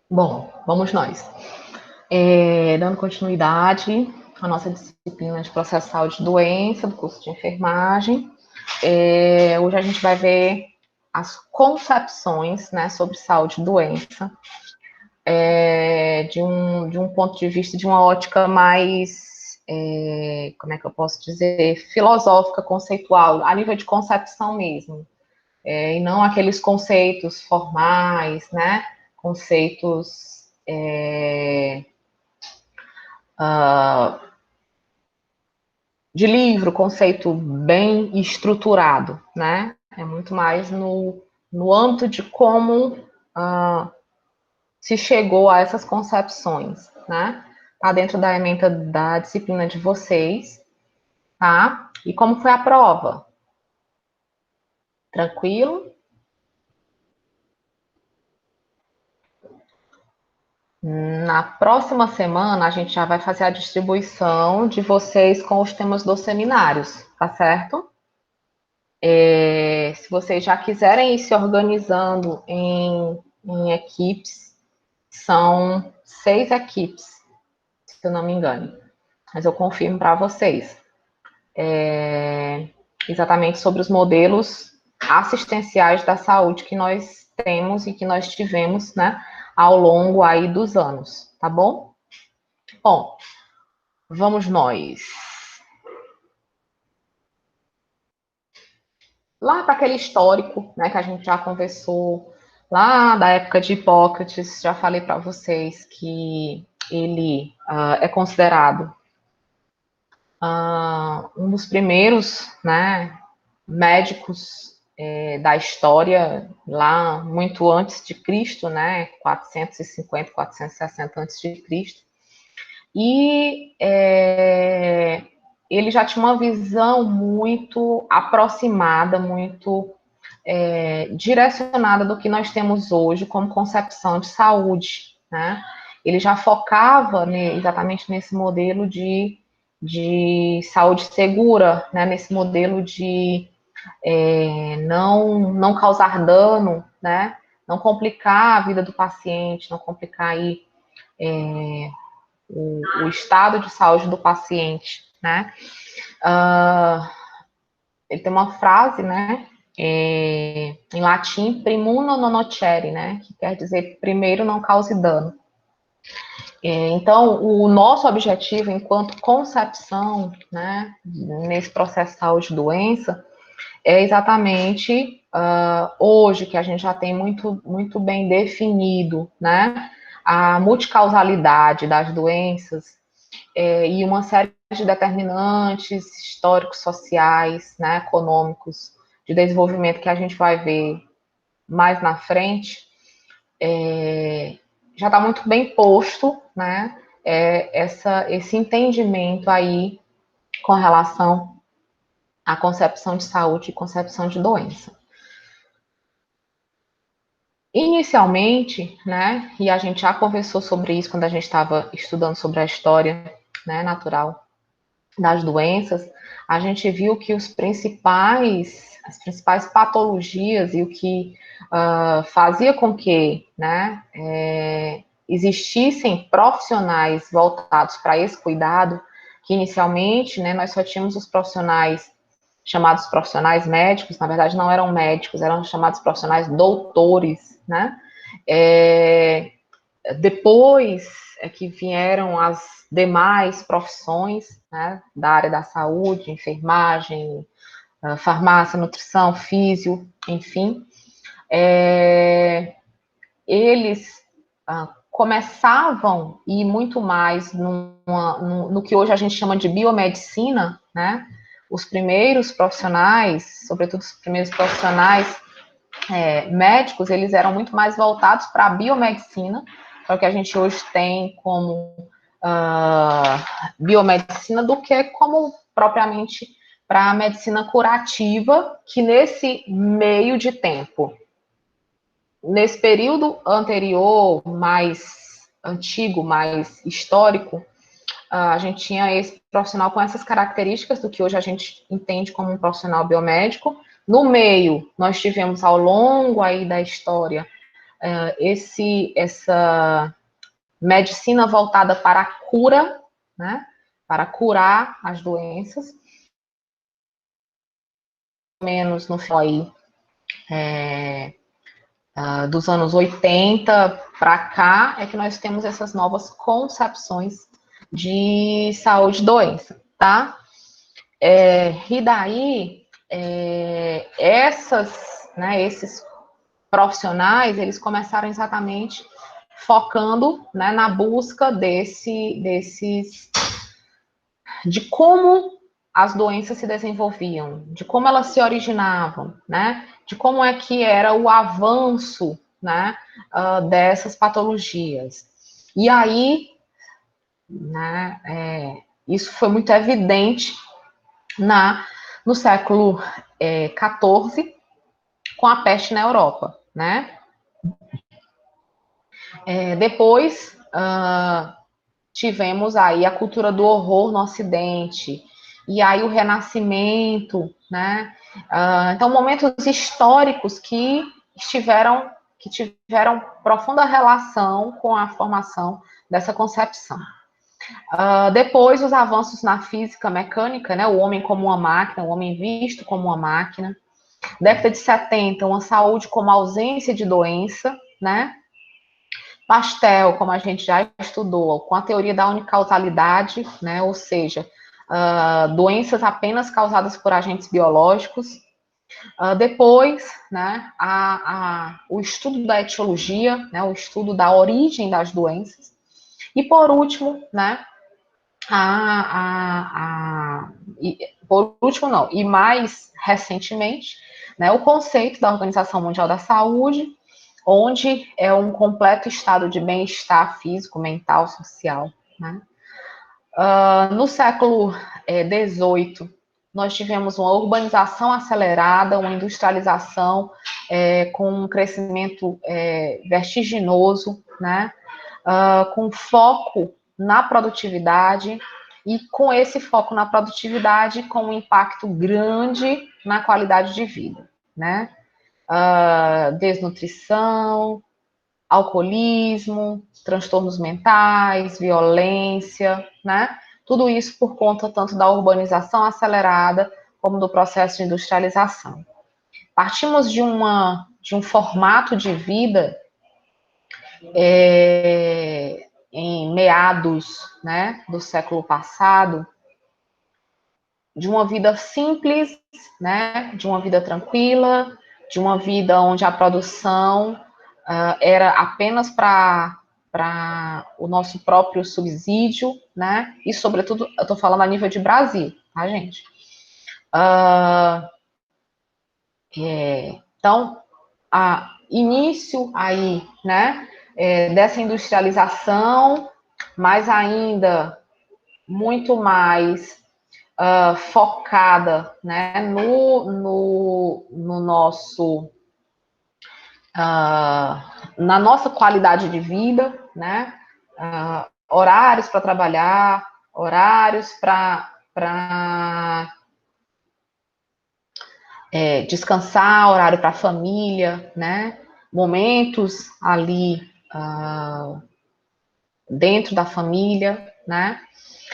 Bom, vamos nós. Dando continuidade à nossa disciplina de processo de saúde e doença, do curso de enfermagem. Hoje a gente vai ver as concepções, né, sobre saúde e doença, de um ponto de vista, de uma ótica mais, como é que eu posso dizer, filosófica, conceitual, a nível de concepção mesmo, e não aqueles conceitos formais, né, conceitos de livro, conceito bem estruturado, né? É muito mais no âmbito de como se chegou a essas concepções, né? Tá dentro da ementa da disciplina de vocês, tá? E como foi a prova? Tranquilo? Na próxima semana, a gente já vai fazer a distribuição de vocês com os temas dos seminários, tá certo? Se vocês já quiserem ir se organizando em equipes, são 6 equipes, se eu não me engano. Mas eu confirmo para vocês. Exatamente sobre os modelos assistenciais da saúde que nós temos e que nós tivemos, né, ao longo aí dos anos, tá bom? Bom, vamos nós. Lá para aquele histórico, né, que a gente já conversou, lá da época de Hipócrates, já falei para vocês que ele é considerado um dos primeiros, né, médicos da história, lá muito antes de Cristo, né, 450, 460 antes de Cristo, e ele já tinha uma visão muito aproximada, muito direcionada do que nós temos hoje como concepção de saúde, né? Ele já focava exatamente nesse modelo de saúde segura, né? Nesse modelo de não causar dano, né? Não complicar a vida do paciente, não complicar aí o estado de saúde do paciente, né? Ele tem uma frase, né? Em latim, primuno non nocere, né? Que quer dizer primeiro não cause dano. Então, o nosso objetivo enquanto concepção, né, nesse processo de saúde e doença, é exatamente hoje que a gente já tem muito, muito bem definido, né, a multicausalidade das doenças e uma série de determinantes históricos, sociais, né, econômicos, de desenvolvimento que a gente vai ver mais na frente, já está muito bem posto, né, esse entendimento aí com relação à concepção de saúde e concepção de doença. Inicialmente, né, e a gente já conversou sobre isso quando a gente estava estudando sobre a história, né, natural das doenças, a gente viu que as principais patologias e o que fazia com que, né, existissem profissionais voltados para esse cuidado, que inicialmente, né, nós só tínhamos os profissionais chamados profissionais médicos, na verdade não eram médicos, eram chamados profissionais doutores, né? Depois é que vieram as demais profissões, né, da área da saúde, enfermagem, farmácia, nutrição, físio, enfim. Eles começavam e muito mais no que hoje a gente chama de biomedicina, né? Os primeiros profissionais, sobretudo os primeiros profissionais médicos, eles eram muito mais voltados para a biomedicina, para o que a gente hoje tem como biomedicina, do que como propriamente para a medicina curativa, que nesse meio de tempo, nesse período anterior, mais antigo, mais histórico, a gente tinha esse profissional com essas características do que hoje a gente entende como um profissional biomédico. No meio, nós tivemos ao longo aí da história essa medicina voltada para a cura, né? Para curar as doenças, menos no aí, dos anos 80 para cá, é que nós temos essas novas concepções de saúde e doença, tá? E daí, esses profissionais, eles começaram exatamente focando, né, na busca de como as doenças se desenvolviam, de como elas se originavam, né, de como é que era o avanço, né, dessas patologias. E aí, né, isso foi muito evidente no século XIV, com a peste na Europa, né? Depois, tivemos aí a cultura do horror no Ocidente, e aí o Renascimento, né? Então, momentos históricos que tiveram profunda relação com a formação dessa concepção. Depois, os avanços na física mecânica, né? O homem como uma máquina, o homem visto como uma máquina. Década de 70, uma saúde como ausência de doença, né? Pastel, como a gente já estudou, com a teoria da unicausalidade, né? Ou seja, doenças apenas causadas por agentes biológicos. Depois, né, o estudo da etiologia, né, o estudo da origem das doenças. E por último, né, por último não, e mais recentemente, né, o conceito da Organização Mundial da Saúde, onde é um completo estado de bem-estar físico, mental, social, né? No século XVIII, nós tivemos uma urbanização acelerada, uma industrialização com um crescimento vertiginoso, né? Com foco na produtividade, e com esse foco na produtividade, com um impacto grande na qualidade de vida, né? Desnutrição, alcoolismo, transtornos mentais, violência, né? Tudo isso por conta tanto da urbanização acelerada como do processo de industrialização. Partimos de um formato de vida em meados, né, do século passado, de uma vida simples, né, de uma vida tranquila, de uma vida onde a produção era apenas para o nosso próprio subsídio, né? E, sobretudo, eu estou falando a nível de Brasil, tá, gente? Então, início aí, né, dessa industrialização, mas ainda muito mais focada, né, no nosso na nossa qualidade de vida, né? Horários para trabalhar, horários para descansar, horário para a família, né? Momentos ali dentro da família, né?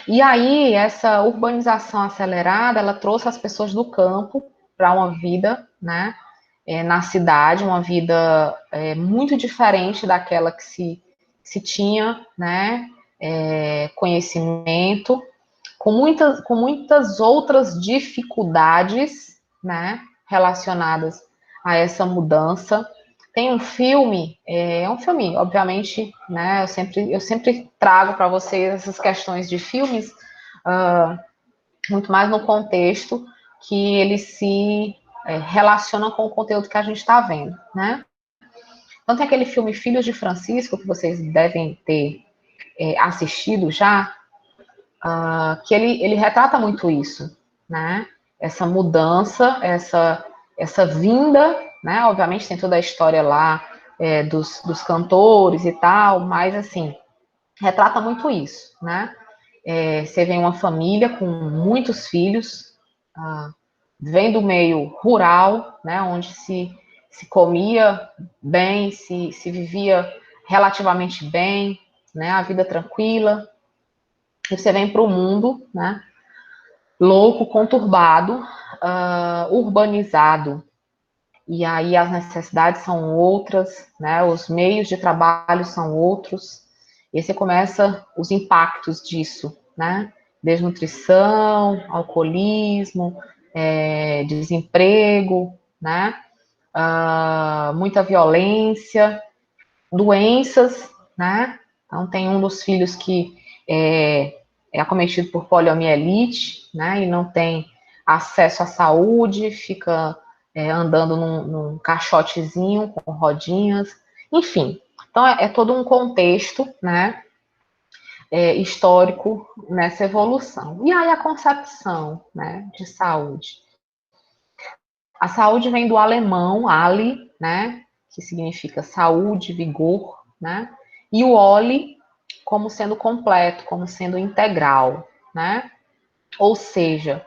E aí, essa urbanização acelerada, ela trouxe as pessoas do campo para uma vida, né? Na cidade, uma vida muito diferente daquela que se tinha, né, conhecimento, com muitas outras dificuldades, né, relacionadas a essa mudança. Tem um filme, obviamente, né, eu sempre trago para vocês essas questões de filmes, muito mais no contexto que eles se relacionam com o conteúdo que a gente está vendo, né? Então tem aquele filme Filhos de Francisco, que vocês devem ter assistido já, que ele retrata muito isso, né? Essa mudança, essa vinda, né? Obviamente tem toda a história lá dos cantores e tal, mas assim, retrata muito isso, né? Você vê uma família com muitos filhos, vem do meio rural, né? Onde se comia bem, se vivia relativamente bem, né? A vida tranquila. E você vem para o mundo, né? Louco, conturbado, urbanizado. E aí as necessidades são outras, né? Os meios de trabalho são outros. E aí você começa os impactos disso, né? Desnutrição, alcoolismo, desemprego, né? Muita violência, doenças, né? Então tem um dos filhos que é acometido por poliomielite, né? E não tem acesso à saúde, fica andando num caixotezinho com rodinhas, enfim. Então é todo um contexto, né? Histórico nessa evolução. E aí a concepção, né, de saúde. A saúde vem do alemão, ali, né, que significa saúde, vigor, né, e o oli como sendo completo, como sendo integral, né, ou seja,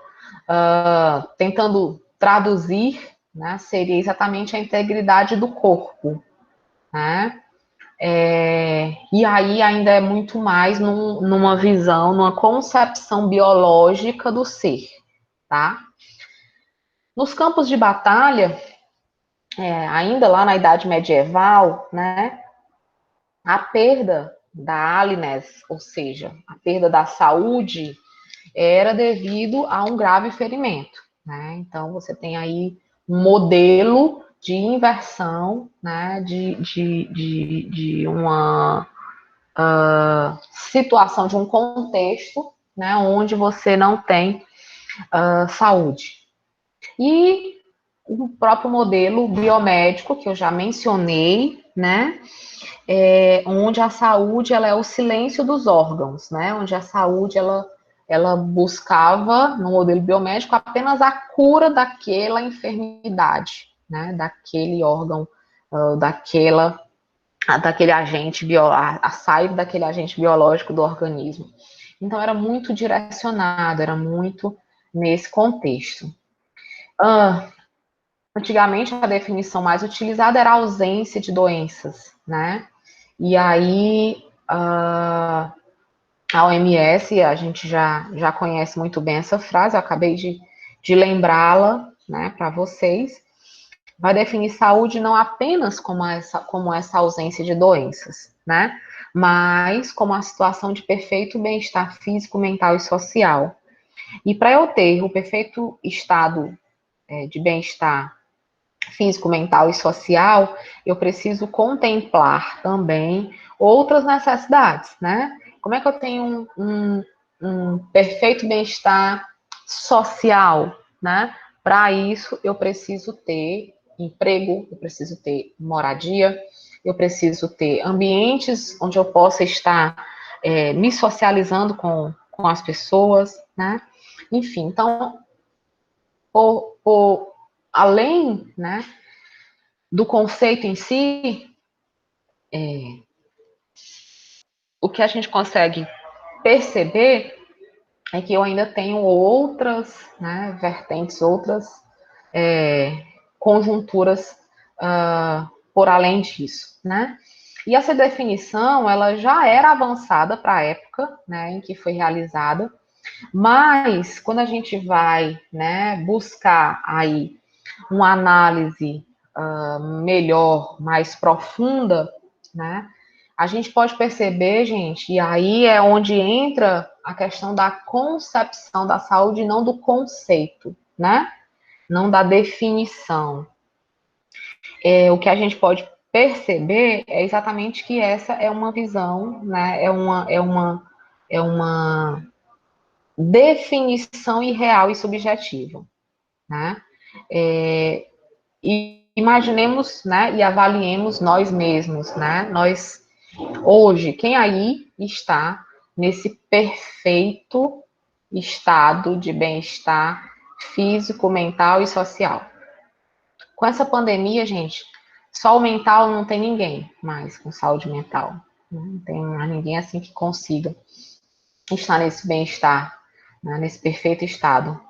tentando traduzir, né, seria exatamente a integridade do corpo, né, e aí ainda é muito mais numa visão, numa concepção biológica do ser, tá? Nos campos de batalha, ainda lá na Idade Medieval, né, a perda da aliness, ou seja, a perda da saúde, era devido a um grave ferimento, né? Então você tem aí um modelo de inversão, né, de uma situação, de um contexto, né, onde você não tem saúde. E o próprio modelo biomédico, que eu já mencionei, né, onde a saúde ela é o silêncio dos órgãos, né, onde a saúde ela buscava, no modelo biomédico, apenas a cura daquela enfermidade, né, daquele órgão, daquele agente a saída daquele agente biológico do organismo. Então era muito direcionado, era muito nesse contexto. Antigamente a definição mais utilizada era a ausência de doenças, né? E aí a OMS, a gente já conhece muito bem essa frase, eu acabei de lembrá-la, né, para vocês. Vai definir saúde não apenas como essa ausência de doenças, né? Mas como a situação de perfeito bem-estar físico, mental e social. E para eu ter o perfeito estado de bem-estar físico, mental e social, eu preciso contemplar também outras necessidades, né? Como é que eu tenho um perfeito bem-estar social, né? Para isso, eu preciso ter emprego, eu preciso ter moradia, eu preciso ter ambientes onde eu possa estar me socializando com as pessoas, né? Enfim, então, além, né, do conceito em si, o que a gente consegue perceber é que eu ainda tenho outras, né, vertentes, outras conjunturas por além disso, né? E essa definição, ela já era avançada para a época, né, em que foi realizada, mas quando a gente vai, né, buscar aí uma análise melhor, mais profunda, né, a gente pode perceber, gente, e aí é onde entra a questão da concepção da saúde, não do conceito, né? Não da definição. O que a gente pode perceber é exatamente que essa é uma visão, né? É uma definição irreal e subjetiva, né? E imaginemos, né? E avaliemos nós mesmos, né? Nós hoje, quem aí está nesse perfeito estado de bem-estar físico, mental e social? Com essa pandemia, gente, só o mental não tem ninguém mais com saúde mental. Não tem mais ninguém assim que consiga estar nesse bem-estar, né, nesse perfeito estado,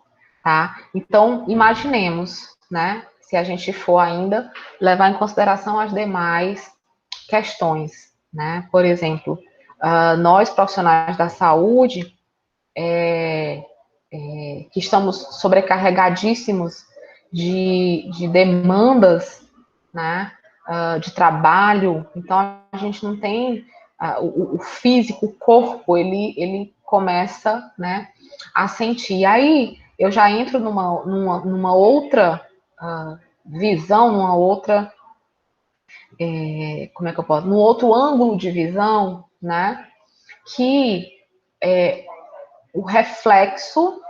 tá? Então, imaginemos, né? se a gente for ainda levar em consideração as demais questões, né? Por exemplo, nós profissionais da saúde, que estamos sobrecarregadíssimos de demandas, né? De trabalho, então a gente não tem o físico, o corpo, ele começa, né, a sentir. E aí eu já entro numa outra visão, numa outra, como é que eu posso? Num outro ângulo de visão, né? Que o reflexo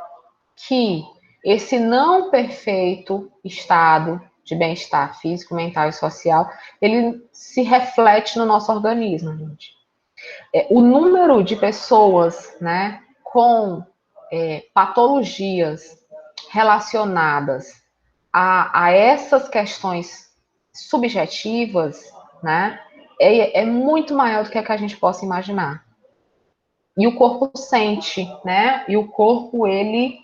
que esse não perfeito estado de bem-estar físico, mental e social, ele se reflete no nosso organismo, gente. O número de pessoas, né, com patologias relacionadas a essas questões subjetivas, né, é muito maior do que a gente possa imaginar. E o corpo sente, né? E o corpo, ele,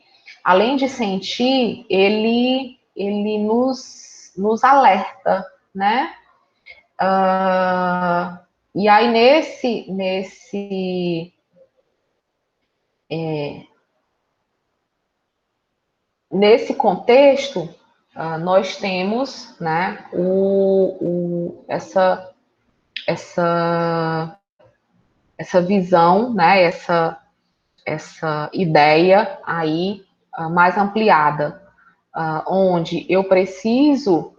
além de sentir, ele nos alerta, né? E aí, nesse contexto, nós temos, né, essa visão, né, essa ideia aí mais ampliada, onde eu preciso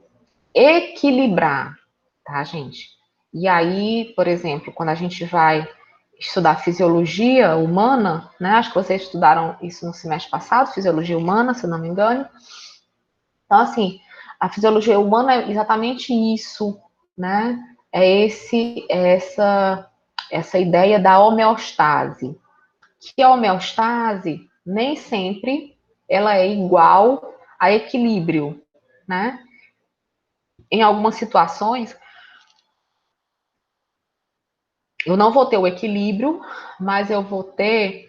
equilibrar, tá, gente? E aí, por exemplo, quando a gente vai estudar fisiologia humana, né? Acho que vocês estudaram isso no semestre passado, fisiologia humana, se eu não me engano. Então, assim, a fisiologia humana é exatamente isso, né? Essa ideia da homeostase. Que a homeostase nem sempre ela é igual a equilíbrio, né? Em algumas situações, eu não vou ter o equilíbrio, mas eu vou ter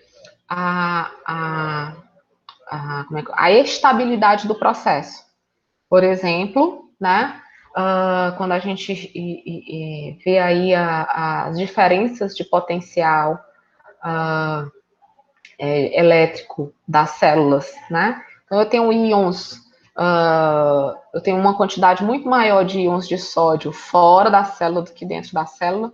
a estabilidade do processo. Por exemplo, né, quando a gente vê aí as diferenças de potencial elétrico das células, né? Então, eu tenho íons, eu tenho uma quantidade muito maior de íons de sódio fora da célula do que dentro da célula,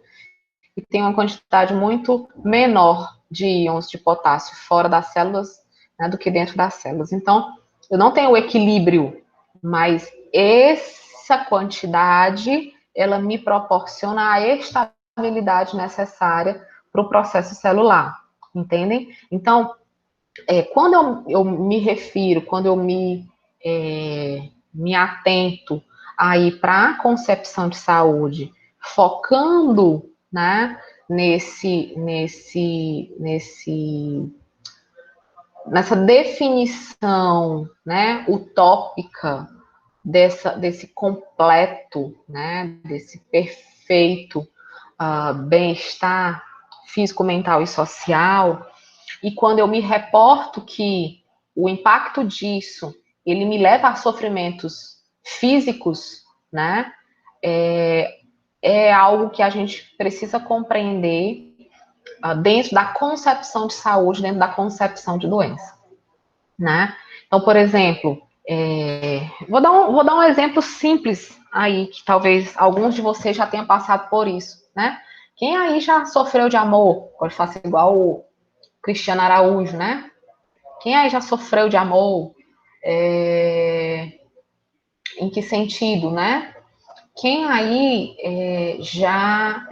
e tem uma quantidade muito menor de íons de potássio fora das células, né, do que dentro das células. Então, eu não tenho o equilíbrio, mas essa quantidade, ela me proporciona a estabilidade necessária para o processo celular, entendem? Então, quando eu me refiro, quando eu me atento aí para a concepção de saúde, focando, né, nessa definição, né, utópica desse completo, né, desse perfeito bem-estar físico, mental e social. E quando eu me reporto que o impacto disso, ele me leva a sofrimentos físicos, né? É algo que a gente precisa compreender dentro da concepção de saúde, dentro da concepção de doença, né? Então, por exemplo, vou dar um exemplo simples aí, que talvez alguns de vocês já tenham passado por isso, né? Quem aí já sofreu de amor? Pode fazer igual o Cristiano Araújo, né? Quem aí já sofreu de amor? Em que sentido, né? Quem aí já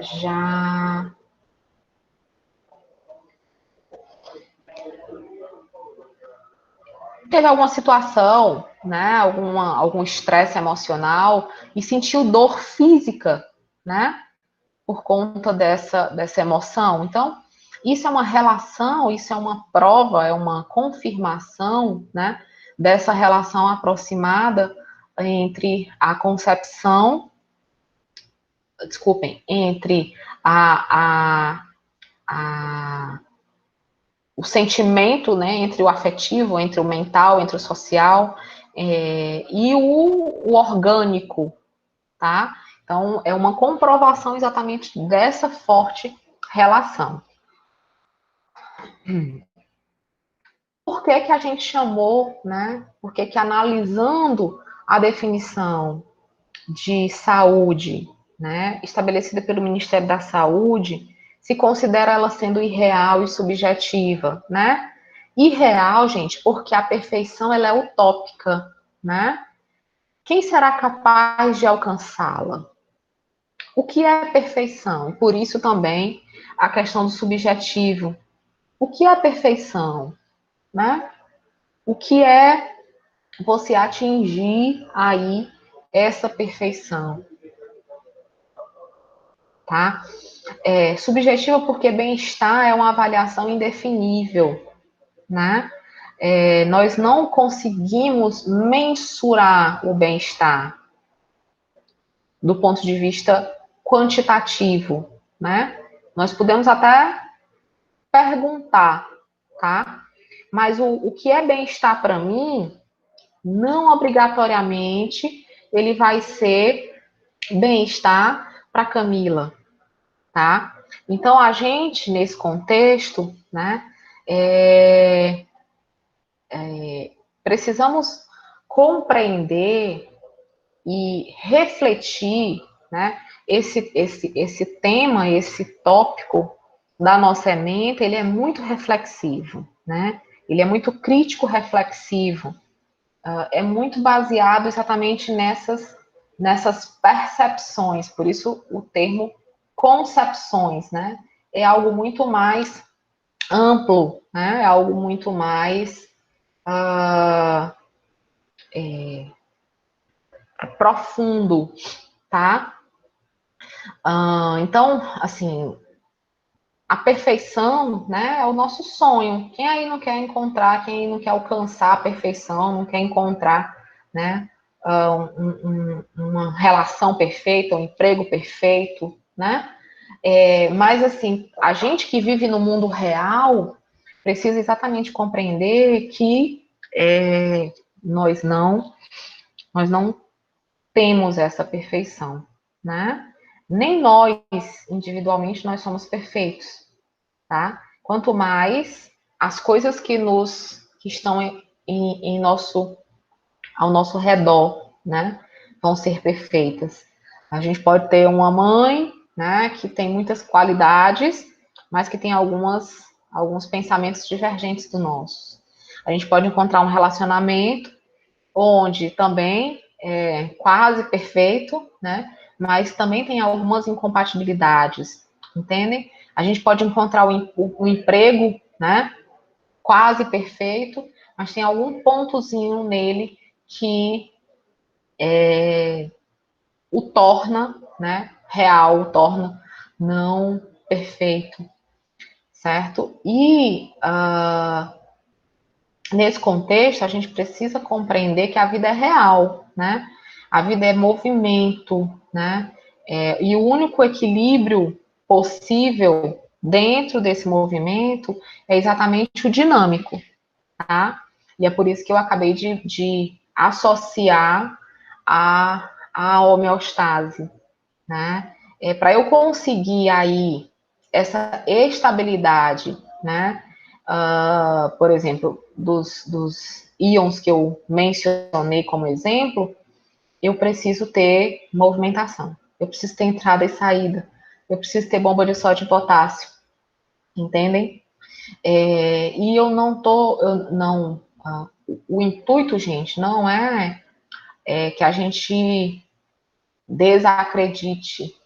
teve alguma situação, né? Algum estresse emocional e sentiu dor física, né? Por conta dessa emoção. Então, isso é uma relação, isso é uma prova, é uma confirmação, né? Dessa relação aproximada entre a concepção, desculpem, entre a o sentimento, né, entre o afetivo, entre o mental, entre o social, e o orgânico, tá? Então, é uma comprovação exatamente dessa forte relação. Por que que a gente chamou, né? Por que que analisando a definição de saúde, né, estabelecida pelo Ministério da Saúde, se considera ela sendo irreal e subjetiva, né? Irreal, gente, porque a perfeição ela é utópica, né? Quem será capaz de alcançá-la? O que é perfeição? Por isso também a questão do subjetivo. O que é perfeição, né? O que é você atingir aí essa perfeição, tá? Subjetiva porque bem-estar é uma avaliação indefinível, né? Nós não conseguimos mensurar o bem-estar do ponto de vista quantitativo, né? Nós podemos até perguntar, tá? Mas o que é bem-estar para mim, não obrigatoriamente ele vai ser bem-estar para Camila, tá? Então, a gente, nesse contexto, né, é, precisamos compreender e refletir, né, esse tema, esse tópico da nossa mente, ele é muito reflexivo, né? Ele é muito crítico reflexivo, é muito baseado exatamente nessas percepções, por isso o termo concepções, né? É algo muito mais amplo, né? É algo muito mais profundo, tá? Então, assim, a perfeição, né, é o nosso sonho. Quem aí não quer encontrar, quem aí não quer alcançar a perfeição, não quer encontrar, né, uma relação perfeita, um emprego perfeito, né? Mas, assim, a gente que vive no mundo real precisa exatamente compreender que nós não temos essa perfeição, né? Nem nós, individualmente, nós somos perfeitos, tá? Quanto mais as coisas que estão ao nosso redor, né, vão ser perfeitas. A gente pode ter uma mãe, né, que tem muitas qualidades, mas que tem alguns pensamentos divergentes do nosso. A gente pode encontrar um relacionamento onde também é quase perfeito, né, mas também tem algumas incompatibilidades, entendem? A gente pode encontrar o emprego, né, quase perfeito, mas tem algum pontozinho nele que o torna, né, real, o torna não perfeito, certo? E nesse contexto a gente precisa compreender que a vida é real, né? A vida é movimento, né? E o único equilíbrio possível dentro desse movimento é exatamente o dinâmico, tá? E é por isso que eu acabei de associar a homeostase, né? Para eu conseguir aí essa estabilidade, né? Por exemplo, dos íons que eu mencionei como exemplo, eu preciso ter movimentação, eu preciso ter entrada e saída, eu preciso ter bomba de sódio e potássio, entendem? E eu não tô, eu não, o intuito, gente, não é que a gente desacredite,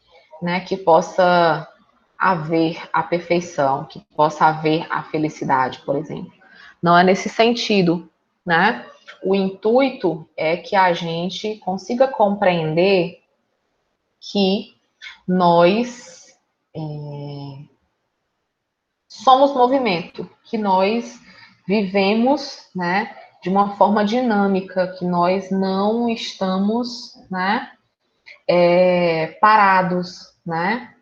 né, que possa haver a perfeição, que possa haver a felicidade, por exemplo. Não é nesse sentido, né? O intuito é que a gente consiga compreender que nós somos movimento, que nós vivemos, né, de uma forma dinâmica, que nós não estamos, né, parados, né?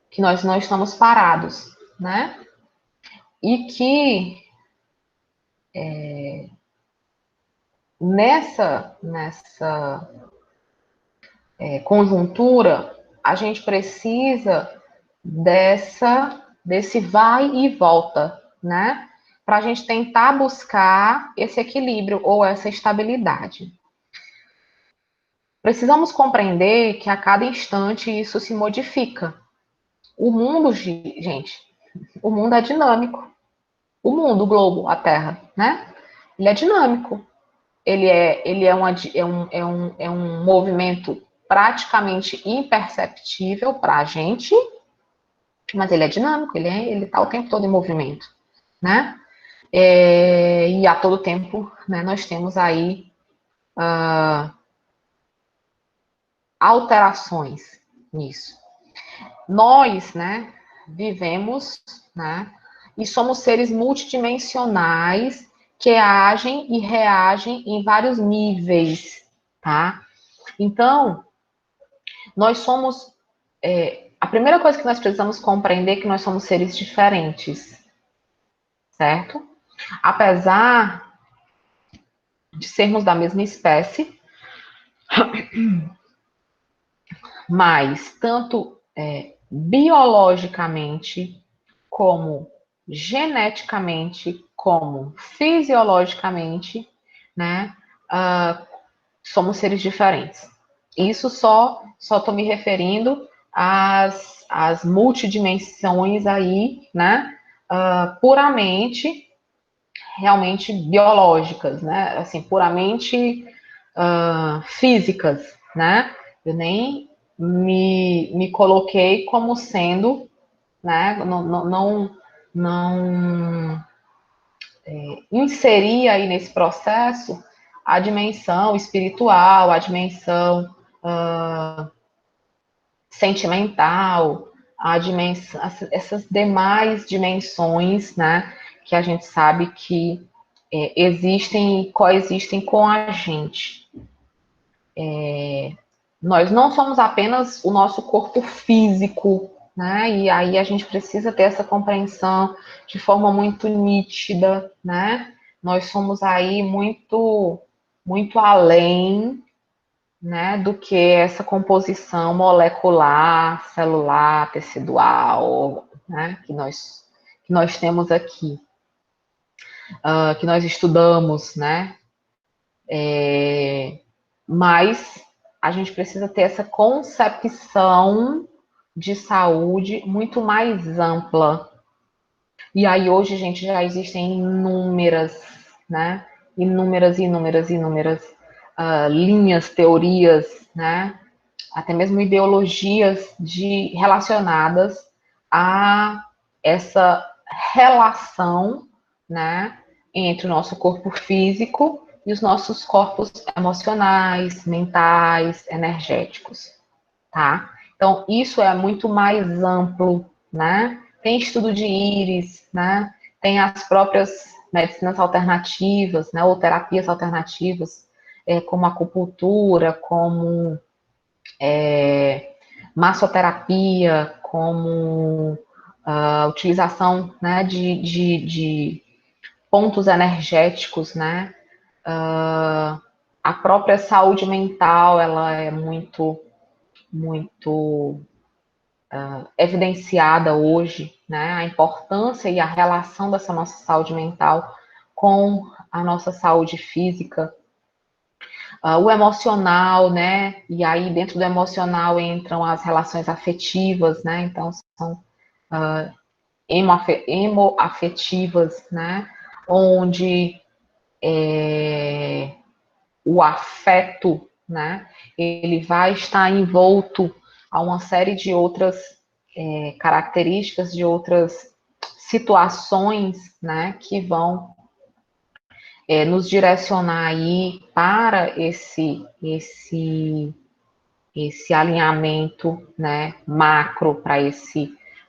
Que nós não estamos parados, né? e que nessa conjuntura a gente precisa desse vai e volta, né? Para a gente tentar buscar esse equilíbrio ou essa estabilidade. Precisamos compreender que a cada instante isso se modifica. O mundo, gente, o mundo é dinâmico. O mundo, o globo, a Terra, né? Ele é dinâmico. É um movimento praticamente imperceptível para a gente, mas ele é dinâmico, ele está o tempo todo em movimento, né? E a todo tempo, né, nós temos aí alterações nisso. Nós, né, vivemos, né, e somos seres multidimensionais que agem e reagem em vários níveis, tá? Então, nós somos. A primeira coisa que nós precisamos compreender é que nós somos seres diferentes, certo? Apesar de sermos da mesma espécie, mas tanto biologicamente, como geneticamente, como fisiologicamente, né? Somos seres diferentes. Isso só estou me referindo às multidimensões aí, né? Puramente, realmente biológicas, né? Assim, puramente físicas, né? Eu nem me coloquei como sendo, né? Não inseri aí nesse processo a dimensão espiritual, a dimensão sentimental, a dimensão, essas demais dimensões, né, que a gente sabe que existem e coexistem com a gente. Nós não somos apenas o nosso corpo físico, né? E aí a gente precisa ter essa compreensão de forma muito nítida, né? Nós somos aí muito além, né, do que essa composição molecular, celular, tecidual, né, que nós temos aqui, que nós estudamos, né? Mas a gente precisa ter essa concepção de saúde muito mais ampla. E aí hoje, gente, já existem inúmeras, né? Inúmeras linhas, teorias, né? Até mesmo ideologias relacionadas a essa relação, né, entre o nosso corpo físico e os nossos corpos emocionais, mentais, energéticos, tá? Então, isso é muito mais amplo, né? Tem estudo de íris, né? Tem as próprias medicinas alternativas, né? Ou terapias alternativas, como acupuntura, como massoterapia, como a utilização, né, de pontos energéticos, né? A própria saúde mental, ela é muito evidenciada hoje, né? A importância e a relação dessa nossa saúde mental com a nossa saúde física. O emocional, né? E aí dentro do emocional entram as relações afetivas, né? Então são emoafetivas, né? Onde o afeto, né? Ele vai estar envolto a uma série de outras características, de outras situações, né? Que vão nos direcionar aí para esse alinhamento, né, macro, para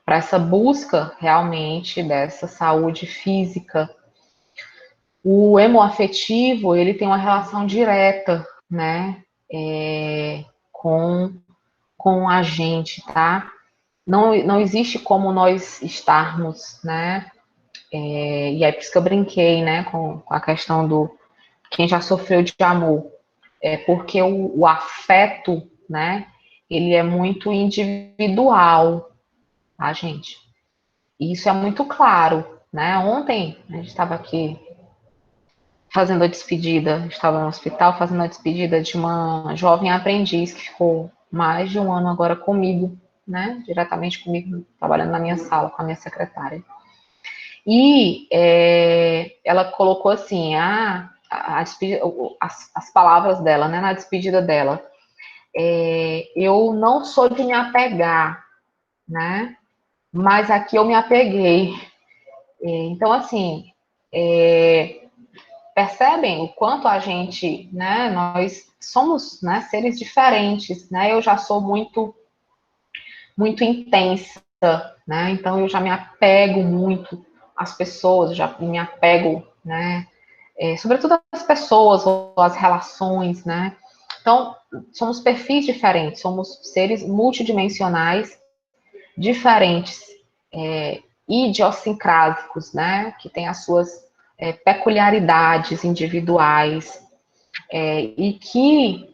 essa busca realmente dessa saúde física. O hemoafetivo, ele tem uma relação direta, né, com a gente, tá? Não existe como nós estarmos, né, E aí por isso que eu brinquei, né, com a questão do quem já sofreu de amor. Porque o afeto, né, ele é muito individual, tá, gente? E isso é muito claro, né? Ontem a gente estava aqui fazendo a despedida, estava no hospital fazendo a despedida de uma jovem aprendiz que ficou mais de um ano agora comigo, né? Diretamente comigo, trabalhando na minha sala com a minha secretária. E ela colocou assim, as palavras dela, né, na despedida dela. Eu não sou de me apegar, né? Mas aqui eu me apeguei. Então, assim, percebem o quanto a gente, né? Nós somos, né, seres diferentes, né? Eu já sou muito, muito intensa, né? Então eu já me apego muito às pessoas, já me apego, né? Sobretudo às pessoas ou às relações, né? Então, somos perfis diferentes, somos seres multidimensionais, diferentes, idiosincrásicos, né? Que têm as suas peculiaridades individuais, e que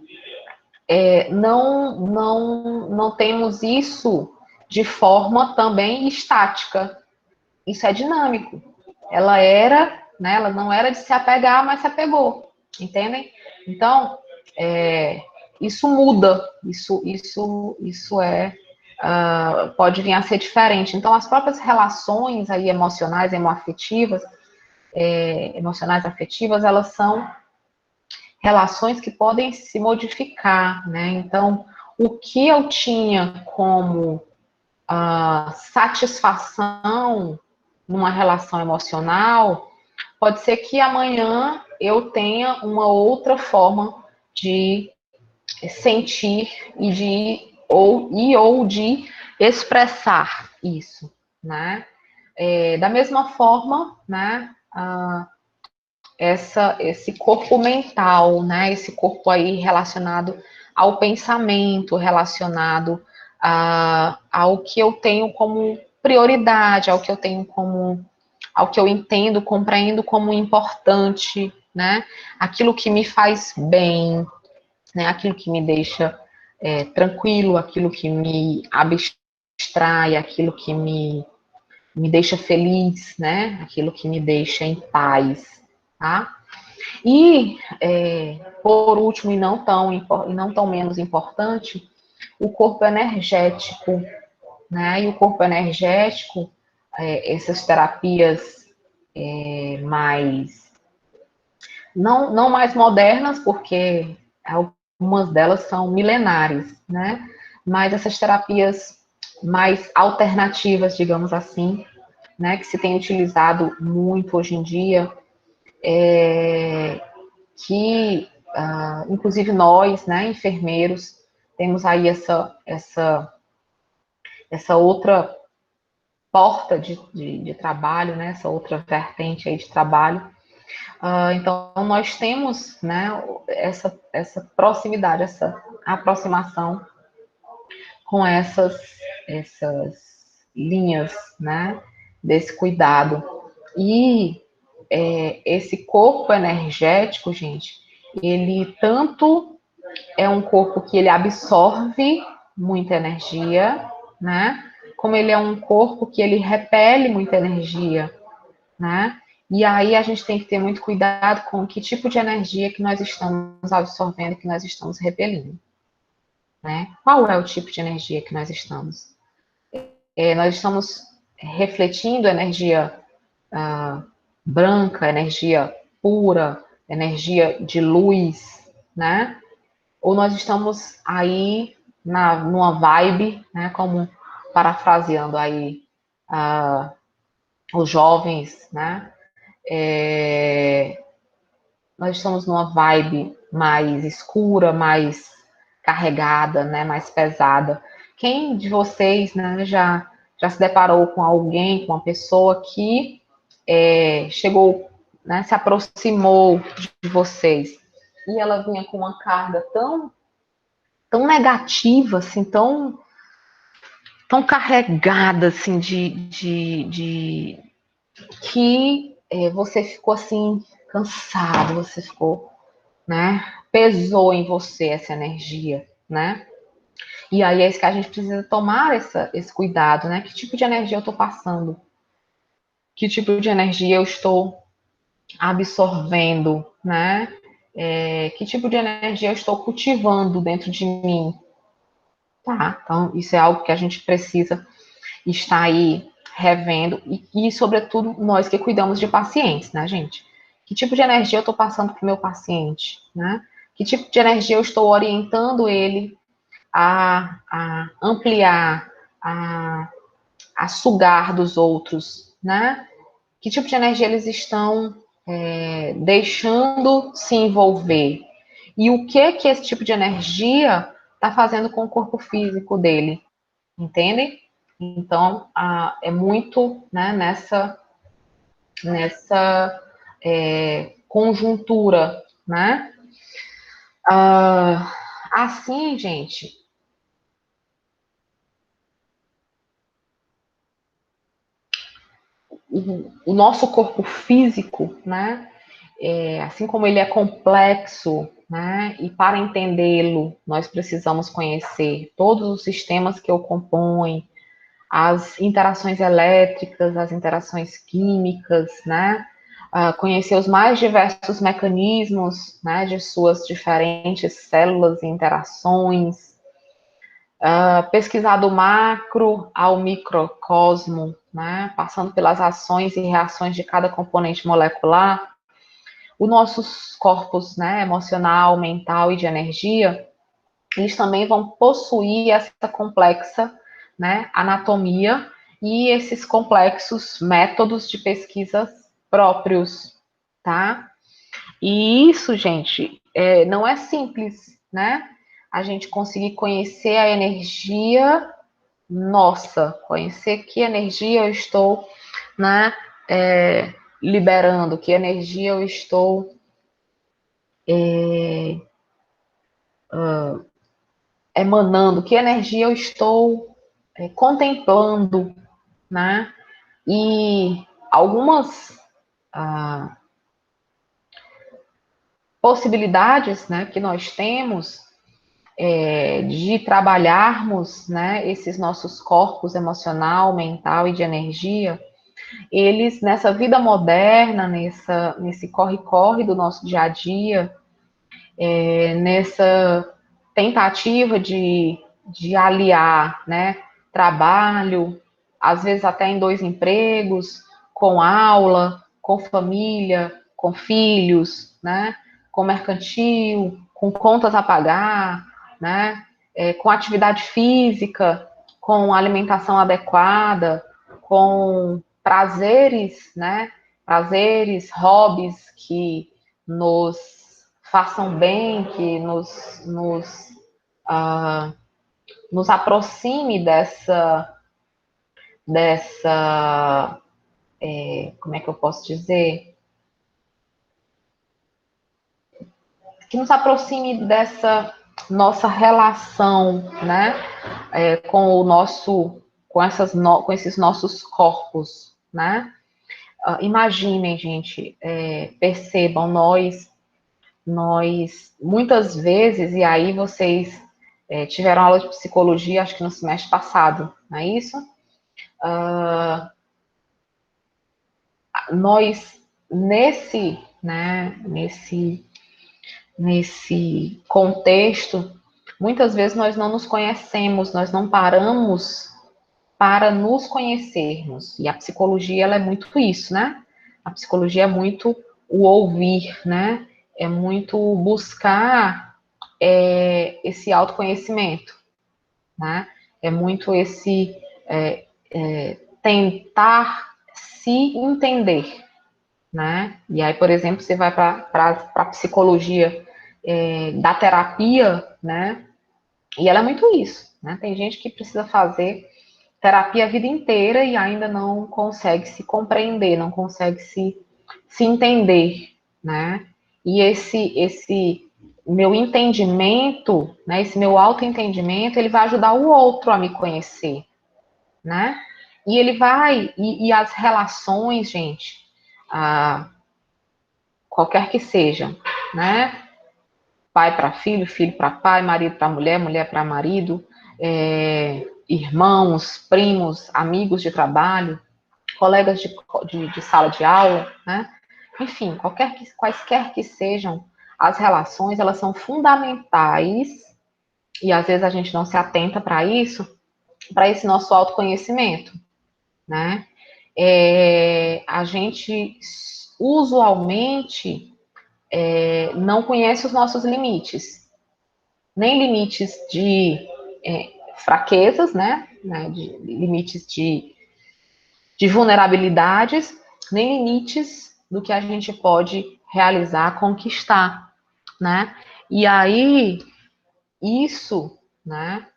não temos isso de forma também estática. Isso é dinâmico. Ela era, né? Ela não era de se apegar, mas se apegou, entendem? Então, isso muda, isso pode vir a ser diferente. Então, as próprias relações aí emocionais, emocionais afetivas, elas são relações que podem se modificar, né? Então, o que eu tinha como satisfação numa relação emocional, pode ser que amanhã eu tenha uma outra forma de sentir ou de expressar isso, né? Da mesma forma, né? Esse corpo mental, né? Esse corpo aí relacionado ao pensamento, relacionado ao que eu tenho como prioridade, ao que eu entendo, compreendo como importante, né? Aquilo que me faz bem, né? Aquilo que me deixa tranquilo, aquilo que me abstrai, aquilo que me deixa feliz, né? Aquilo que me deixa em paz, tá? E, por último, e não tão menos importante, o corpo energético, né? E o corpo energético, essas terapias mais, não mais modernas, porque algumas delas são milenares, né? Mas essas terapias mais alternativas, digamos assim, né? Que se tem utilizado muito hoje em dia, que, inclusive nós, né, enfermeiros, temos aí essa outra porta de trabalho, né, essa outra vertente aí de trabalho. Então, nós temos, né, essa proximidade, essa aproximação com essas linhas, né, desse cuidado. E esse corpo energético, gente, ele tanto é um corpo que ele absorve muita energia, né? Como ele é um corpo que ele repele muita energia, né? E aí a gente tem que ter muito cuidado com que tipo de energia que nós estamos absorvendo, que nós estamos repelindo, né? Qual é o tipo de energia que nós estamos? Nós estamos refletindo energia branca, energia pura, energia de luz, né? Ou nós estamos aí numa vibe, né? Como parafraseando aí os jovens, né? Nós estamos numa vibe mais escura, mais carregada, né? Mais pesada. Quem de vocês, né? Já se deparou com alguém, com uma pessoa que chegou, né, se aproximou de vocês e ela vinha com uma carga tão negativa, assim, tão carregada, assim, de que você ficou assim, cansado, você ficou, né? Pesou em você essa energia, né? E aí é isso que a gente precisa tomar esse cuidado, né? Que tipo de energia eu estou passando? Que tipo de energia eu estou absorvendo, né? Que tipo de energia eu estou cultivando dentro de mim, tá? Então, isso é algo que a gente precisa estar aí revendo e sobretudo, nós que cuidamos de pacientes, né, gente? Que tipo de energia eu estou passando para o meu paciente, né? Que tipo de energia eu estou orientando ele a ampliar, a, a sugar dos outros, né? Que tipo de energia eles estão deixando se envolver? E o que esse tipo de energia está fazendo com o corpo físico dele? Entendem? Então, é muito, né, nessa conjuntura, né? Assim, gente, o nosso corpo físico, né? Assim como ele é complexo, né? E para entendê-lo, nós precisamos conhecer todos os sistemas que o compõem, as interações elétricas, as interações químicas, né? Conhecer os mais diversos mecanismos, né, de suas diferentes células e interações, pesquisar do macro ao microcosmo, né, passando pelas ações e reações de cada componente molecular, os nossos corpos, né, emocional, mental e de energia, eles também vão possuir essa complexa, né, anatomia e esses complexos métodos de pesquisas próprios, tá? E isso, gente, não é simples, né? A gente conseguir conhecer a energia nossa, conhecer que energia eu estou, né, liberando, que energia eu estou emanando, que energia eu estou contemplando, né? E algumas possibilidades, né, que nós temos de trabalharmos, né, esses nossos corpos emocional, mental e de energia, eles nessa vida moderna, nesse corre-corre do nosso dia a dia, nessa tentativa de aliar, né, trabalho, às vezes até em 2 empregos, com aula, com família, com filhos, né, com mercantil, com contas a pagar, né, com atividade física, com alimentação adequada, com prazeres, né, prazeres, hobbies que nos façam bem, que uh, nos aproxime dessa como é que eu posso dizer? Que nos aproxime dessa nossa relação, né, com o nosso, com esses nossos corpos, né? Imaginem, gente, percebam, nós muitas vezes, e aí vocês tiveram aula de psicologia, acho que no semestre passado, não é isso? Nós, nesse contexto, muitas vezes nós não nos conhecemos, nós não paramos para nos conhecermos. E a psicologia, ela é muito isso, né? A psicologia é muito o ouvir, né? É muito buscar esse autoconhecimento, né? É muito esse tentar se entender, né? E aí, por exemplo, você vai para a psicologia da terapia, né? E ela é muito isso, né? Tem gente que precisa fazer terapia a vida inteira e ainda não consegue se compreender, não consegue se entender, né? E esse meu entendimento, né? Esse meu autoentendimento, ele vai ajudar o outro a me conhecer, né? E ele vai, e as relações, gente, qualquer que sejam, né? Pai para filho, filho para pai, marido para mulher, mulher para marido, irmãos, primos, amigos de trabalho, colegas de sala de aula, né? Enfim, quaisquer que sejam as relações, elas são fundamentais, e às vezes a gente não se atenta para isso, para esse nosso autoconhecimento, né? A gente usualmente não conhece os nossos limites, nem limites de fraquezas, né? De limites de vulnerabilidades, nem limites do que a gente pode realizar, conquistar, né? E aí, isso, né?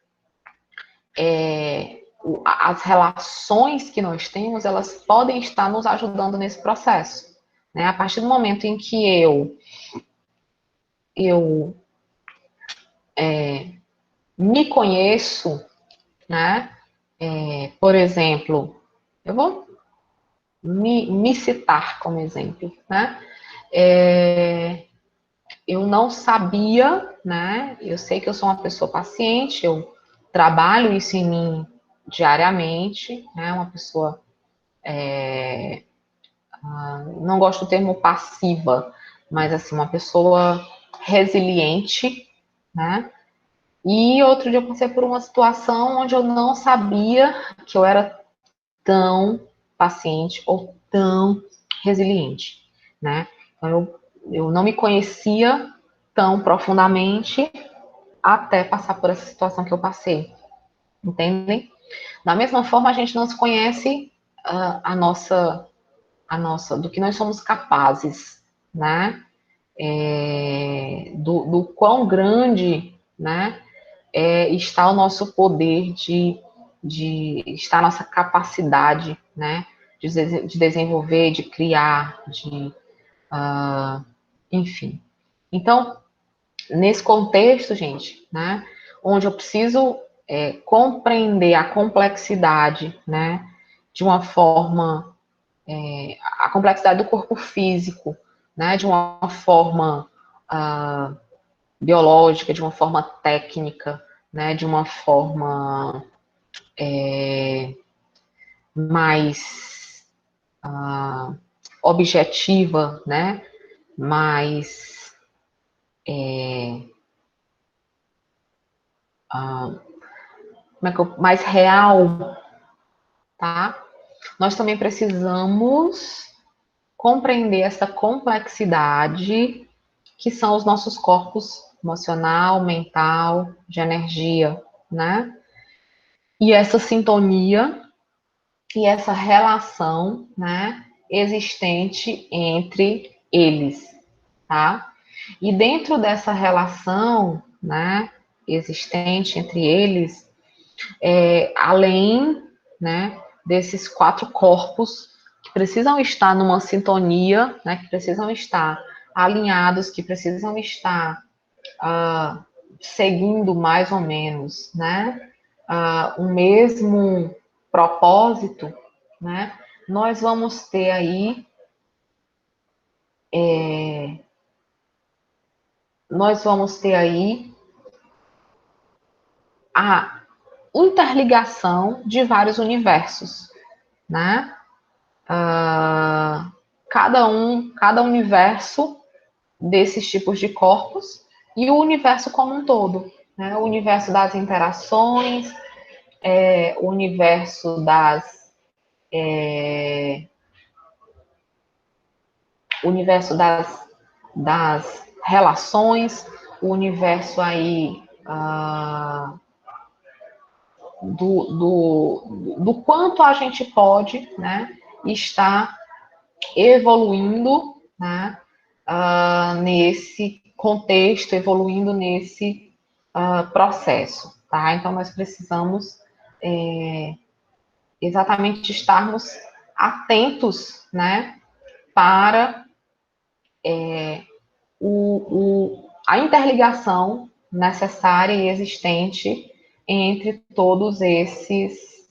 As relações que nós temos, elas podem estar nos ajudando nesse processo, né? A partir do momento em que eu me conheço, né? Por exemplo, eu vou me citar como exemplo, né? Eu não sabia, né? Eu sei que eu sou uma pessoa paciente, eu trabalho isso em mim diariamente, né? Uma pessoa, não gosto do termo passiva, mas assim, uma pessoa resiliente, né? E outro dia eu passei por uma situação onde eu não sabia que eu era tão paciente ou tão resiliente, né? Então, eu não me conhecia tão profundamente até passar por essa situação que eu passei, entendem? Da mesma forma, a gente não se conhece do que nós somos capazes, né? Do quão grande, né? Está o nosso poder está a nossa capacidade, né? De desenvolver, de criar, enfim. Então, nesse contexto, gente, né, onde eu preciso compreender a complexidade, né, de uma forma, a complexidade do corpo físico, né, de uma forma biológica, de uma forma técnica, né, de uma forma mais objetiva, né, mais mais real, tá? Nós também precisamos compreender essa complexidade que são os nossos corpos emocional, mental, de energia, né? E essa sintonia e essa relação, né, existente entre eles, tá? E dentro dessa relação, né, existente entre eles, além, né, desses quatro corpos que precisam estar numa sintonia, né, que precisam estar alinhados, que precisam estar seguindo mais ou menos, né, o mesmo propósito, né, nós vamos ter aí, a interligação de vários universos, né? Cada universo desses tipos de corpos e o universo como um todo, né? O universo das interações, o universo das relações, o universo aí do quanto a gente pode, né, estar evoluindo, né, nesse contexto, evoluindo nesse processo, tá? Então, nós precisamos exatamente estarmos atentos, né, para a interligação necessária e existente entre todos esses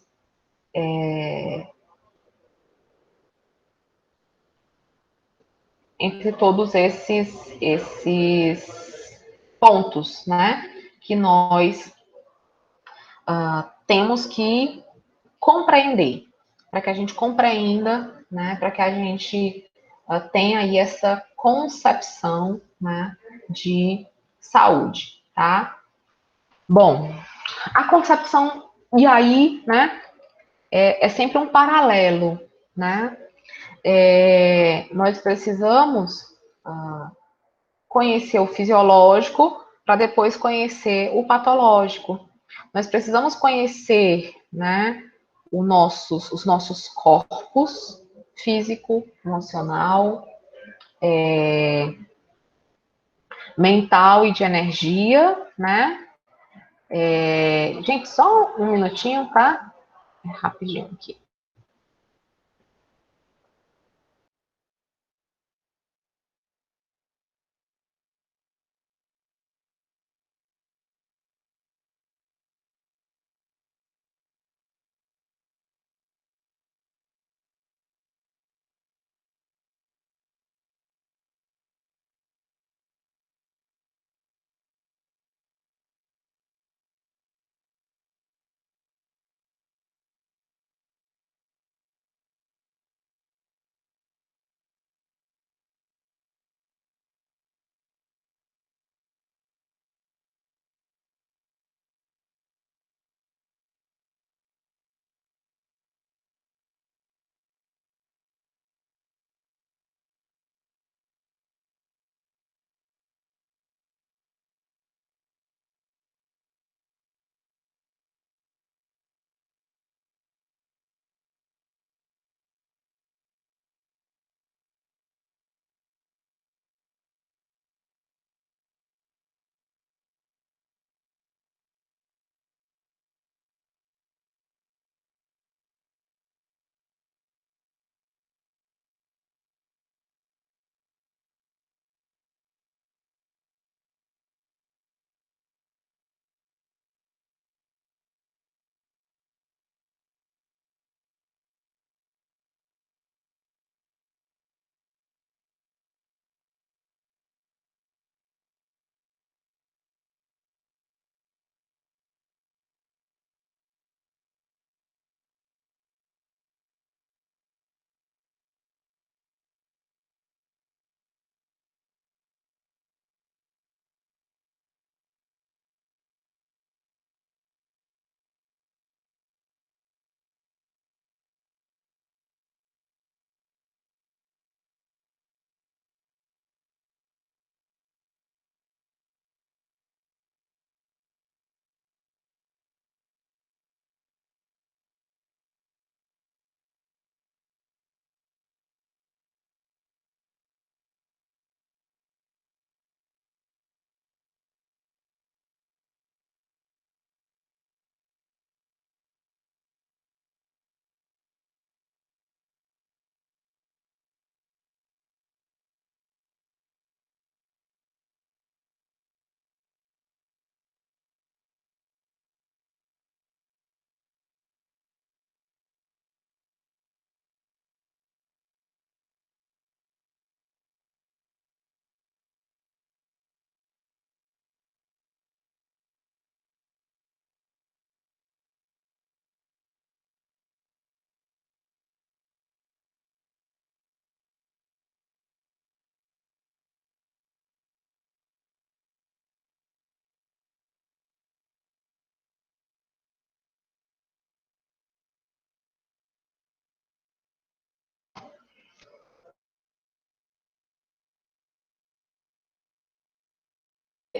entre todos esses pontos, né, que nós temos que compreender, para que a gente compreenda, né, para que a gente tenha aí essa concepção, né, de saúde, tá? Bom, a concepção, e aí, né, é sempre um paralelo, né? Nós precisamos conhecer o fisiológico para depois conhecer o patológico. Nós precisamos conhecer, né, os nossos corpos, físico, emocional, mental e de energia, né? Gente, só um minutinho, tá? Rapidinho aqui.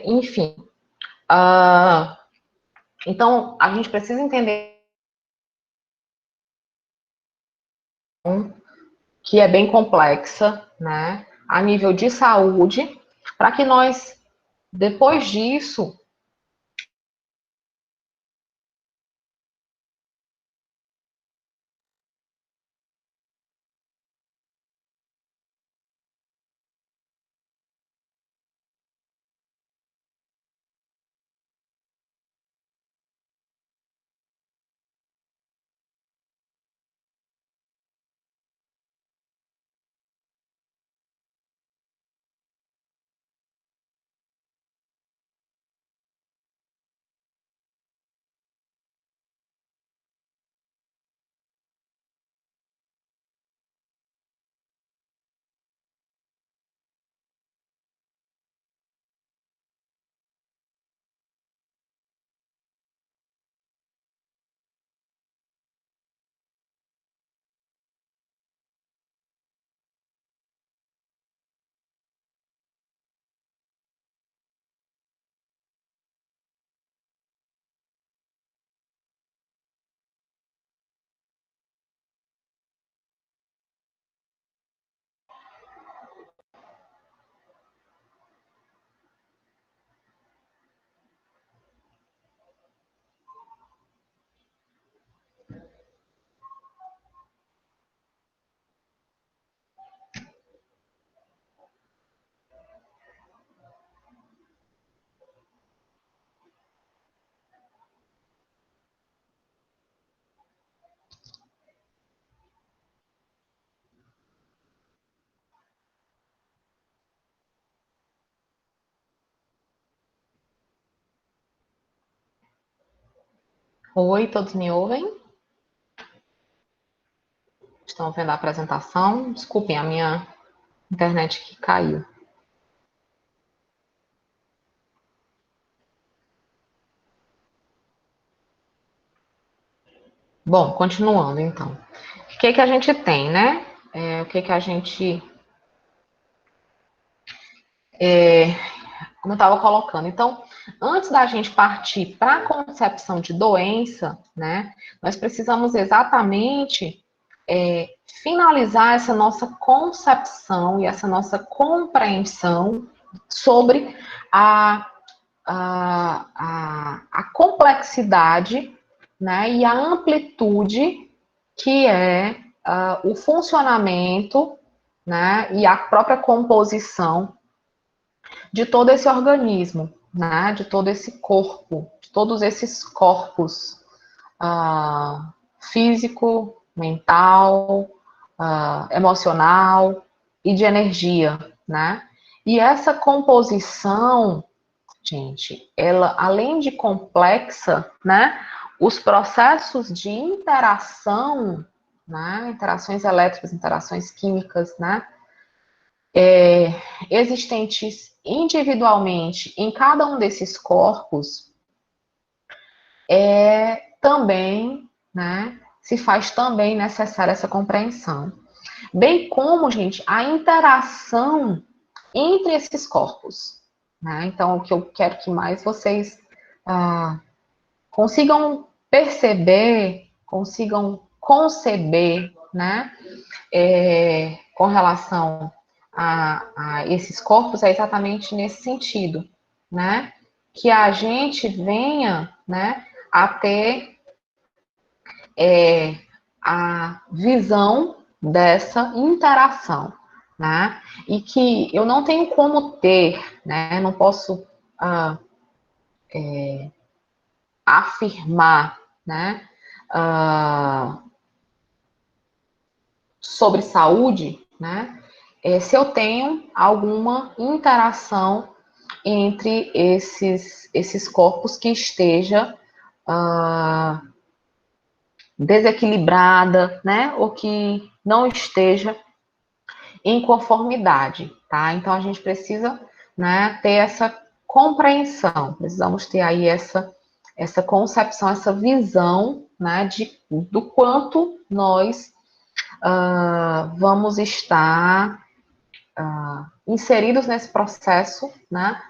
Enfim, então a gente precisa entender que é bem complexa, né, a nível de saúde, para que nós, depois disso, Oi, todos me ouvem? Estão vendo a apresentação? Desculpem, a minha internet que caiu. Bom, continuando então. O que que a gente tem, né? O que que a gente, como eu estava colocando. Então, antes da gente partir para a concepção de doença, né? Nós precisamos exatamente finalizar essa nossa concepção e essa nossa compreensão sobre a complexidade, né, e a amplitude que é o funcionamento, né, e a própria composição de todo esse organismo, né, de todo esse corpo, de todos esses corpos físico, mental, emocional e de energia, né? E essa composição, gente, ela, além de complexa, né, os processos de interação, né, interações elétricas, interações químicas, né, existentes individualmente em cada um desses corpos, também, né, se faz também necessária essa compreensão. Bem como, gente, a interação entre esses corpos, né? Então, o que eu quero que mais vocês consigam perceber, consigam conceber, né? Com relação a esses corpos, é exatamente nesse sentido, né? Que a gente venha, né, a ter a visão dessa interação, né? E que eu não tenho como ter, né? Não posso afirmar, né? Sobre saúde, né? Se eu tenho alguma interação entre esses corpos que esteja desequilibrada, né? Ou que não esteja em conformidade, tá? Então a gente precisa, né, ter essa compreensão, precisamos ter aí essa concepção, essa visão, né, do quanto nós vamos estar inseridos nesse processo, né?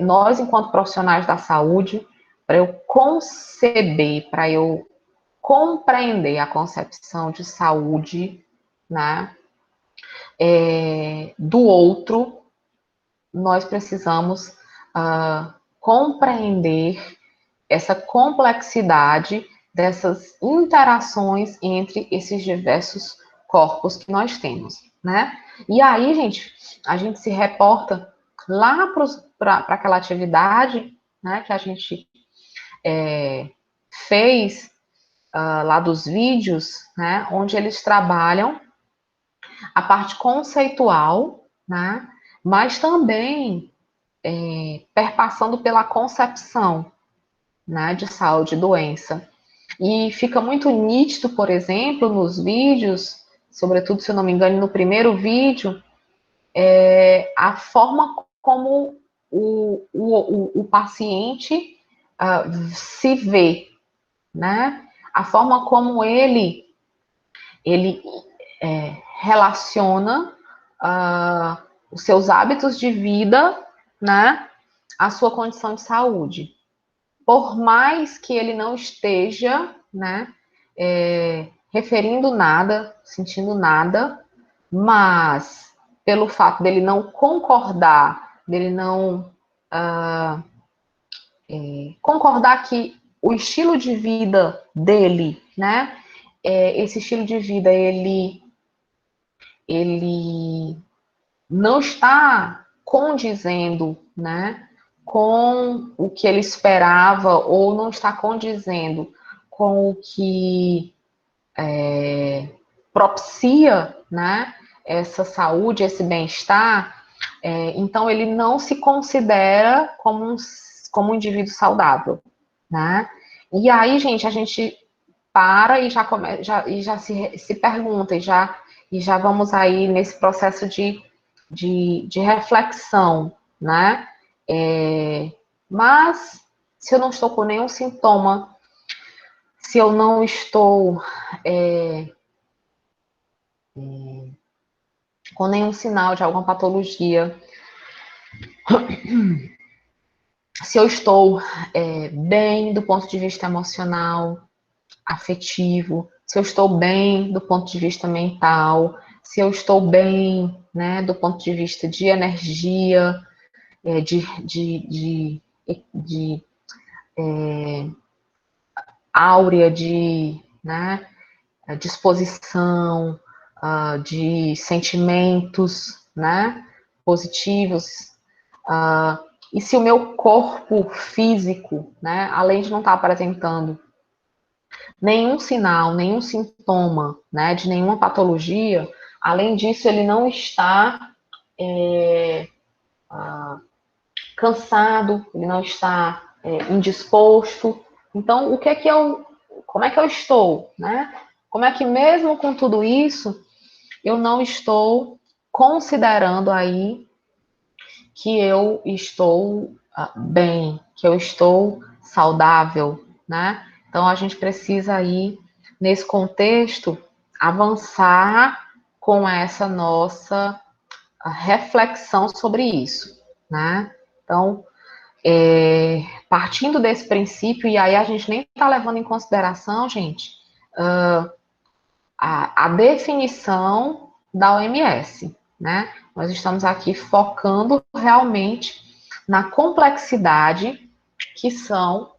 Nós, enquanto profissionais da saúde, para eu conceber, para eu compreender a concepção de saúde, né, do outro, nós precisamos compreender essa complexidade dessas interações entre esses diversos corpos que nós temos, né? E aí, gente, a gente se reporta lá para aquela atividade, né, que a gente fez lá dos vídeos, né, onde eles trabalham a parte conceitual, né, mas também perpassando pela concepção, né, de saúde e doença. E fica muito nítido, por exemplo, nos vídeos, sobretudo, se eu não me engano, no primeiro vídeo, a forma como o paciente se vê, né? A forma como ele relaciona os seus hábitos de vida, né, à sua condição de saúde. Por mais que ele não esteja, né, referindo nada, sentindo nada, mas pelo fato dele não concordar, dele não concordar que o estilo de vida dele, né, esse estilo de vida ele não está condizendo, né, com o que ele esperava ou não está condizendo com o que propicia, né, essa saúde, esse bem-estar, então ele não se considera como um indivíduo saudável, né? E aí, gente, a gente para e já se pergunta, e já vamos aí nesse processo de reflexão, né? Mas se eu não estou com nenhum sintoma, se eu não estou com nenhum sinal de alguma patologia, se eu estou bem do ponto de vista emocional, afetivo, se eu estou bem do ponto de vista mental, se eu estou bem, né, do ponto de vista de energia, de áurea, né, disposição, de sentimentos, né, positivos, e se o meu corpo físico, né, além de não estar apresentando nenhum sinal, nenhum sintoma, né, de nenhuma patologia, além disso, ele não está cansado, ele não está indisposto. Então, como é que eu estou, né? Como é que mesmo com tudo isso, eu não estou considerando aí que eu estou bem, que eu estou saudável, né? Então a gente precisa aí, nesse contexto, avançar com essa nossa reflexão sobre isso, né? Então, partindo desse princípio, e aí a gente nem está levando em consideração, gente, a definição da OMS, né? Nós estamos aqui focando realmente na complexidade que são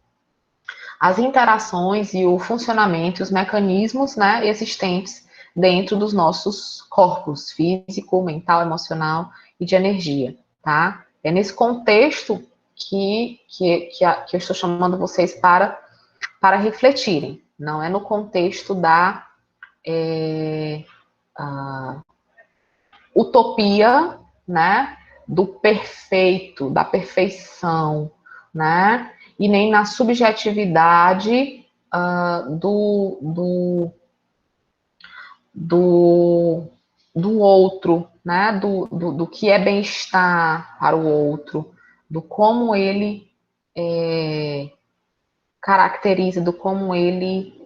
as interações e o funcionamento, os mecanismos, né, existentes dentro dos nossos corpos físico, mental, emocional e de energia, tá? É nesse contexto que eu estou chamando vocês para refletirem, não é no contexto da utopia, né, do perfeito, da perfeição, né, e nem na subjetividade do, do outro, né, do que é bem-estar para o outro, do como ele caracteriza, do como ele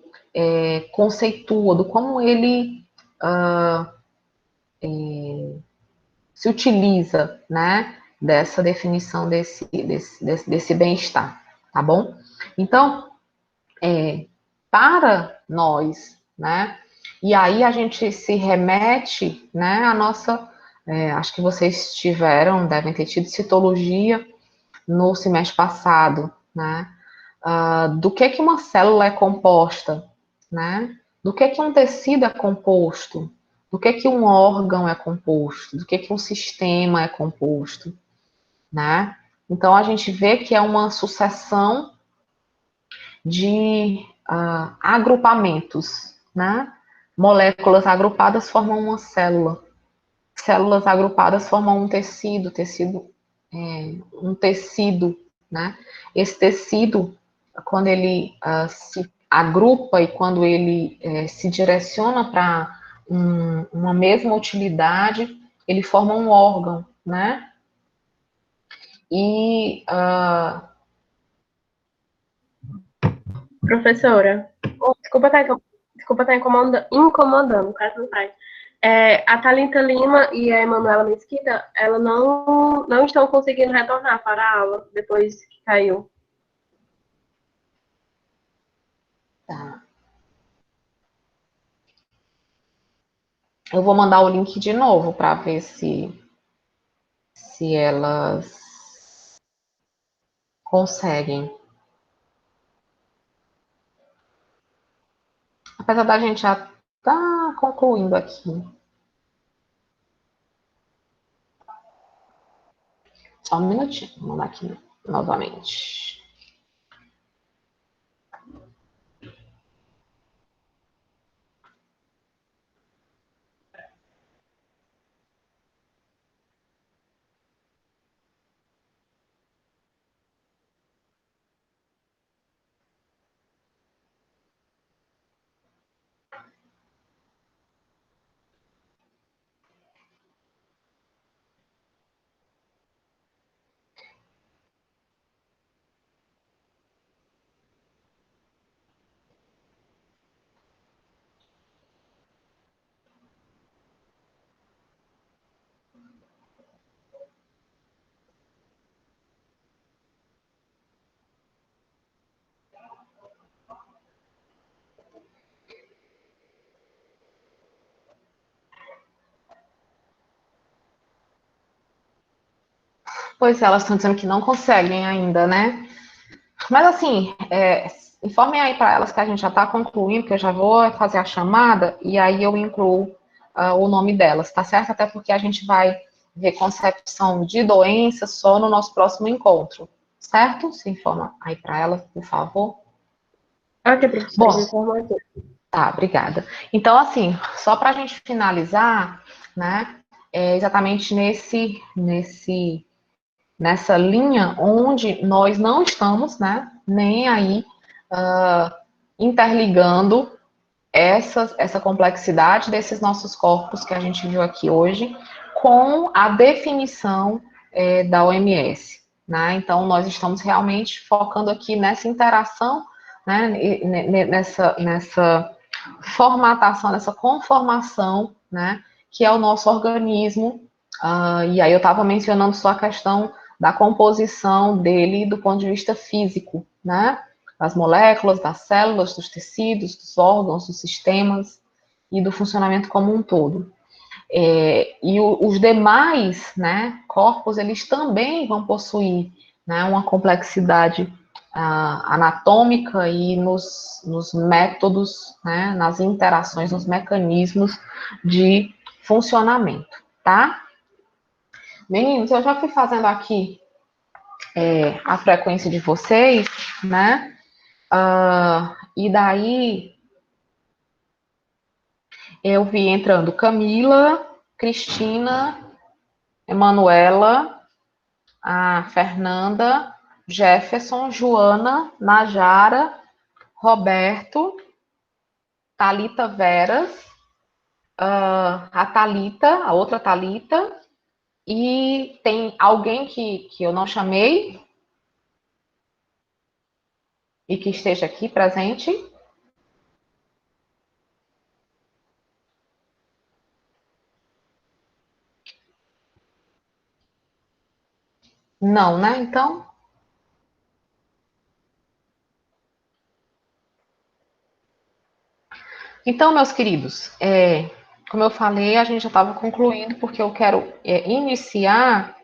conceitua, do como ele se utiliza, né, dessa definição desse bem-estar, tá bom? Então, para nós, né, e aí a gente se remete, né, à nossa, acho que vocês devem ter tido citologia no semestre passado, né, do que uma célula é composta, né, do que um tecido é composto, do que um órgão é composto, do que um sistema é composto, né? Então a gente vê que é uma sucessão de agrupamentos, né? Moléculas agrupadas formam uma célula, células agrupadas formam um tecido, né? Esse tecido, quando ele se agrupa e quando ele se direciona para uma mesma utilidade, ele forma um órgão, né? E Professora, desculpa estar incomodando, caso não faz. A Thalita Lima e a Emanuela Mesquita, elas não estão conseguindo retornar para a aula depois que caiu. tá. Eu vou mandar o link de novo para ver se elas conseguem. Apesar da gente já estar concluindo aqui. Só um minutinho, vou mandar aqui novamente. Pois é, elas estão dizendo que não conseguem ainda, né? Mas assim, informem aí para elas que a gente já está concluindo, que eu já vou fazer a chamada e aí eu incluo o nome delas, tá certo? Até porque a gente vai ver concepção de doença só no nosso próximo encontro, certo? Se informa aí para elas, por favor. Ok, professora, Bom, me informou aqui. tá, obrigada. Então, assim, só para a gente finalizar, né? Exatamente nessa linha onde nós não estamos, né, nem aí interligando essa complexidade desses nossos corpos que a gente viu aqui hoje com a definição da OMS. Né? Então, nós estamos realmente focando aqui nessa interação, né, nessa formatação, nessa conformação, né, que é o nosso organismo. E aí eu estava mencionando só a questão da composição dele do ponto de vista físico, né? Das moléculas, das células, dos tecidos, dos órgãos, dos sistemas e do funcionamento como um todo. E os demais, né, corpos, eles também vão possuir, né, uma complexidade anatômica e nos métodos, né, nas interações, nos mecanismos de funcionamento, tá? Meninos, eu já fui fazendo aqui a frequência de vocês, né? E daí eu vi entrando Camila, Cristina, Emanuela, a Fernanda, Jefferson, Joana, Najara, Roberto, Talita Veras, a Talita, a outra Talita, e tem alguém que eu não chamei e que esteja aqui presente? Não, né? Então, meus queridos, como eu falei, a gente já estava concluindo, porque eu quero iniciar